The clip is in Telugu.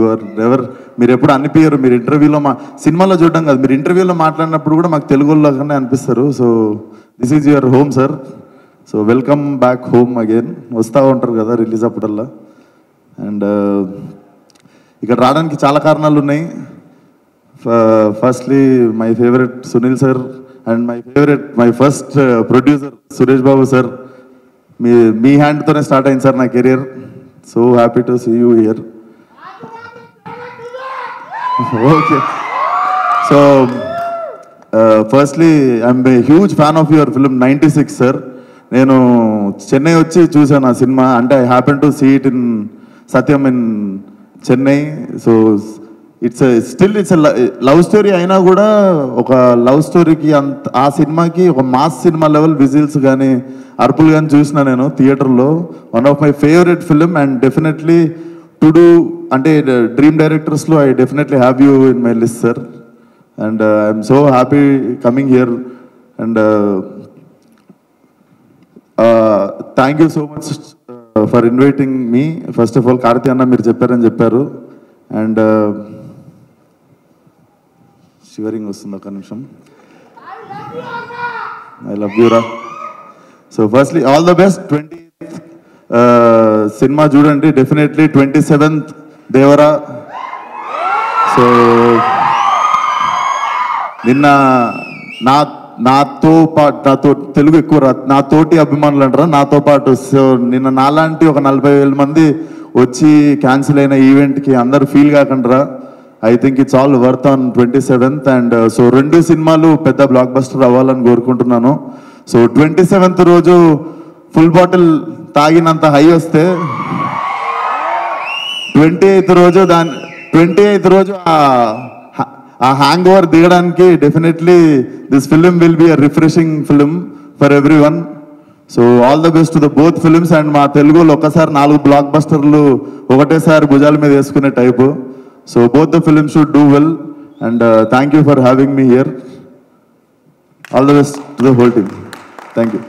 యు ఆర్ నెవర్, మీరు ఎప్పుడు అనిపించరు. మీరు ఇంటర్వ్యూలో సినిమాలో చూడడం కాదు, మీరు ఇంటర్వ్యూలో మాట్లాడినప్పుడు కూడా మాకు తెలుగులోనే అనిపిస్తారు. So this is your home sir. So welcome back home again. వస్తూ ఉంటారు కదా రిలీజ్ అప్పుడల్లా. అండ్ ఇక్కడ రావడానికి చాలా కారణాలు ఉన్నాయి. Firstly my favourite Sunil sir and my first producer Suresh Babu sir. మీ హ్యాండ్తోనే స్టార్ట్ అయింది సార్ నా career. So happy to see you here. Okay, so firstly I'm a huge fan of your film 96 sir. నేను చెన్నై వచ్చి చూసాను ఆ సినిమా. అంటే I happen to see it in Sathyam in Chennai. So it's love story అయినా కూడా ఒక లవ్ స్టోరీకి ఆ సినిమాకి ఒక మాస్ సినిమా లెవెల్ విజిల్స్ కానీ అరుపులు కానీ చూసిన నేను థియేటర్లో. One of my favourite film and definitely to do అంటే డ్రీమ్ డైరెక్టర్స్లో I definitely have you in my list sir. And I'm so happy coming here. And thank you so much for inviting me. First of all Karthi అన్న మీరు చెప్పారని చెప్పారు. అండ్ షివరింగ్ వస్తుంది, ఒక నిమిషం. ఐ లవ్ యూ రా. So firstly all the best. 20th cinema చూడండి డెఫినెట్లీ. 27th దేవరా. సో నిన్న నాతో తెలుగు ఎక్కువ నాతోటి అభిమానులు అంటారా, నాతో పాటు. సో నిన్న నాలాంటి ఒక 40,000 మంది వచ్చి క్యాన్సిల్ అయిన ఈవెంట్కి అందరు ఫీల్ కాకుండా I think it's all worth on 27th. And so 2 సినిమాలు పెద్ద బ్లాక్ బస్టర్ అవ్వాలని కోరుకుంటున్నాను. సో 27th రోజు ఫుల్ బాటిల్ తాగినంత హై వస్తే 28th రోజు ఆ హ్యాంగ్ ఓవర్ దిగడానికి definitely this film will be a refreshing film for every one. So all the best to the both films. And మా తెలుగులో ఒక్కసారి 4 బ్లాక్ బస్టర్లు ఒకటేసారి భుజాల మీద వేసుకునే type. So both the films should do well. And thank you for having me here. All the best to the whole team. Thank you.